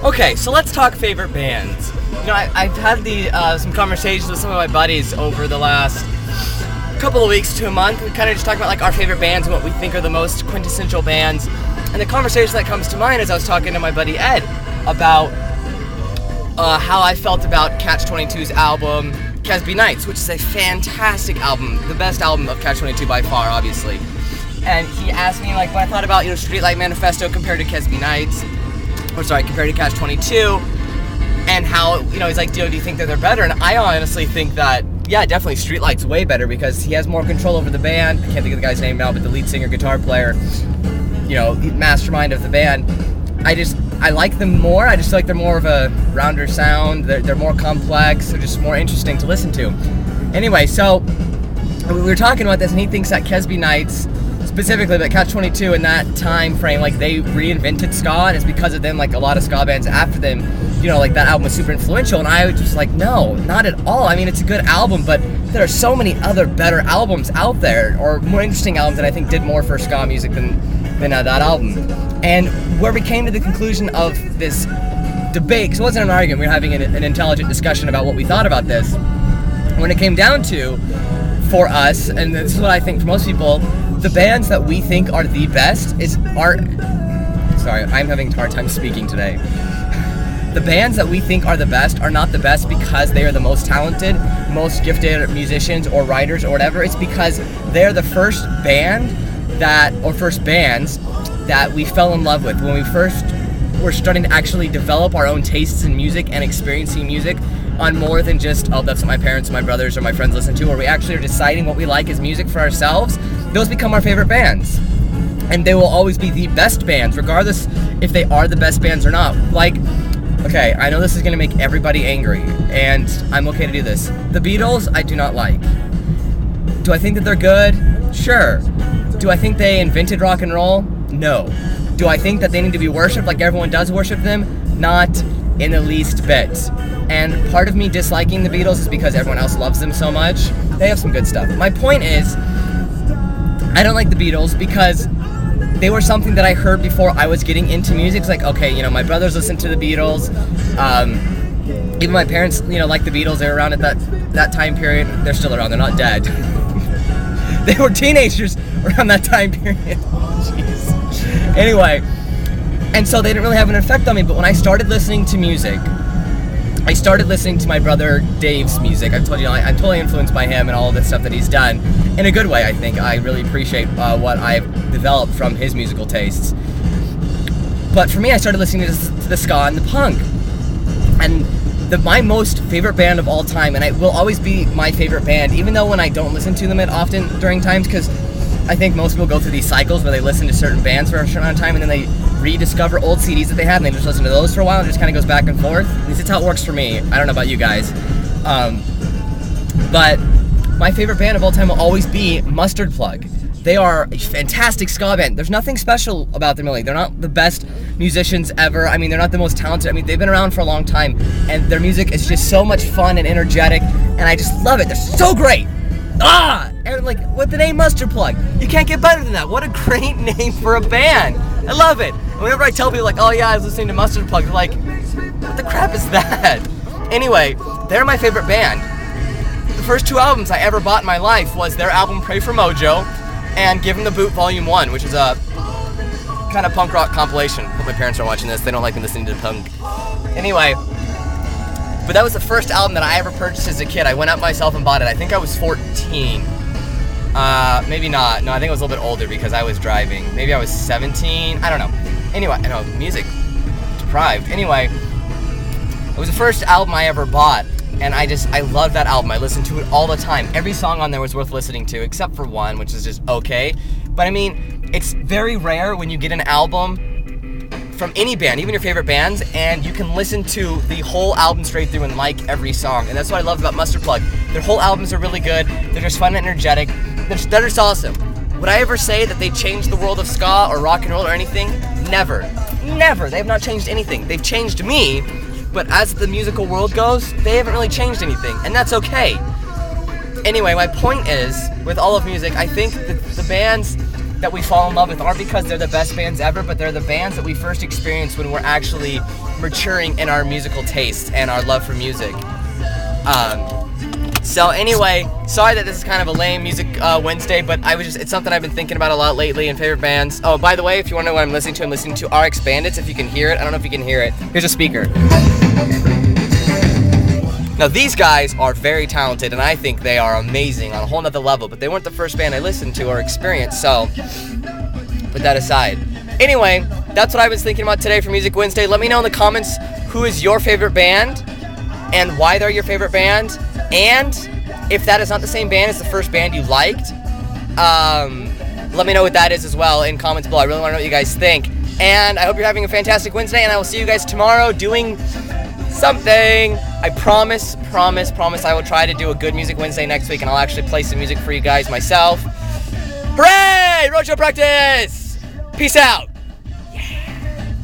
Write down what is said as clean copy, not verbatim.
Okay, so let's talk favorite bands. You know, I've had some conversations with some of my buddies over the last couple of weeks to a month. We kind of just talk about like our favorite bands and what we think are the most quintessential bands. And the conversation that comes to mind is I was talking to my buddy Ed about how I felt about Catch-22's album Kesby Nights, which is a fantastic album, the best album of Catch-22 by far, obviously. And he asked me like what I thought about Streetlight Manifesto compared to Kesby Nights. Compared to Catch-22, and how, he's like, do you think that they're better? And I honestly think that, yeah, definitely Streetlight's way better because he has more control over the band. I can't think of the guy's name now, but the lead singer, guitar player, mastermind of the band. I like them more. I just feel like they're more of a rounder sound. They're more complex. They're just more interesting to listen to. Anyway, so we were talking about this, and he thinks that Kesby Nights, specifically, but Catch-22 in that time frame, like they reinvented ska, and it's because of them, like a lot of ska bands after them, like that album was super influential, and I was just like, no, not at all. I mean, it's a good album, but there are so many other better albums out there, or more interesting albums that I think did more for ska music than that album. And where we came to the conclusion of this debate, because it wasn't an argument, we were having an intelligent discussion about what we thought about this. When it came down to, for us, and this is what I think for most people, the bands that we think are the best sorry, I'm having a hard time speaking today. The bands that we think are the best are not the best because they are the most talented, most gifted musicians or writers or whatever. It's because they're the first bands that we fell in love with when we first were starting to actually develop our own tastes in music and experiencing music on more than just, that's what my parents and my brothers or my friends listen to, or we actually are deciding what we like as music for ourselves. Those become our favorite bands. And they will always be the best bands, regardless if they are the best bands or not. Like, okay, I know this is going to make everybody angry, and I'm okay to do this. The Beatles, I do not like. Do I think that they're good? Sure. Do I think they invented rock and roll? No. Do I think that they need to be worshipped like everyone does worship them? Not in the least bit. And part of me disliking the Beatles is because everyone else loves them so much. They have some good stuff. My point is, I don't like the Beatles because they were something that I heard before I was getting into music. It's like, okay, my brothers listened to the Beatles. Even my parents, like the Beatles. They were around at that time period. They're still around. They're not dead. They were teenagers around that time period. Jeez. Anyway, and so they didn't really have an effect on me. But when I started listening to music, I started listening to my brother Dave's music. I've told you, I'm totally influenced by him and all of the stuff that he's done. In a good way, I think. I really appreciate what I've developed from his musical tastes. But for me, I started listening to the ska and the punk. And my most favorite band of all time, and it will always be my favorite band, even though when I don't listen to them often during times, because I think most people go through these cycles where they listen to certain bands for a certain amount of time, and then they rediscover old CDs that they had, and they just listen to those for a while, and it just kind of goes back and forth. At least it's how it works for me. I don't know about you guys. But my favorite band of all time will always be Mustard Plug. They are a fantastic ska band. There's nothing special about them really. They're not the best musicians ever. I mean, they're not the most talented. I mean, they've been around for a long time, and their music is just so much fun and energetic, and I just love it. They're so great. And like with the name Mustard Plug, you can't get better than that. What a great name for a band. I love it. And whenever I tell people like, oh yeah, I was listening to Mustard Plug, they're like, what the crap is that? Anyway, they're my favorite band. The first two albums I ever bought in my life was their album Pray for Mojo and Give 'Em the Boot Volume 1, which is a kind of punk rock compilation. Hope my parents are watching this. They don't like me listening to punk. Anyway, but that was the first album that I ever purchased as a kid. I went out myself and bought it. I think I was 14. Maybe not. No, I think I was a little bit older because I was driving. Maybe I was 17. I don't know. Anyway, I know, music deprived. Anyway, it was the first album I ever bought, and I love that album. I listened to it all the time. Every song on there was worth listening to, except for one, which is just okay. But I mean, it's very rare when you get an album from any band, even your favorite bands, and you can listen to the whole album straight through and like every song. And that's what I love about Mustard Plug. Their whole albums are really good. They're just fun and energetic. They're just awesome. Would I ever say that they changed the world of ska or rock and roll or anything? Never. Never. They have not changed anything. They've changed me, but as the musical world goes, they haven't really changed anything, and that's okay. Anyway, my point is, with all of music, I think that the bands that we fall in love with aren't because they're the best bands ever, but they're the bands that we first experienced when we're actually maturing in our musical taste and our love for music. So anyway, sorry that this is kind of a lame music Wednesday, but it's something I've been thinking about a lot lately in favorite bands. Oh, by the way, if you want to know what I'm listening to RX Bandits, if you can hear it. I don't know if you can hear it. Here's a speaker. Now these guys are very talented, and I think they are amazing on a whole nother level, but they weren't the first band I listened to or experienced, so put that aside. Anyway, that's what I was thinking about today for Music Wednesday. Let me know in the comments who is your favorite band and why they're your favorite band, and if that is not the same band as the first band you liked, let me know what that is as well in comments below. I really want to know what you guys think, and I hope you're having a fantastic Wednesday, and I will see you guys tomorrow doing something. I promise I will try to do a good Music Wednesday next week, and I'll actually play some music for you guys myself. Hooray! Roadshow practice! Peace out!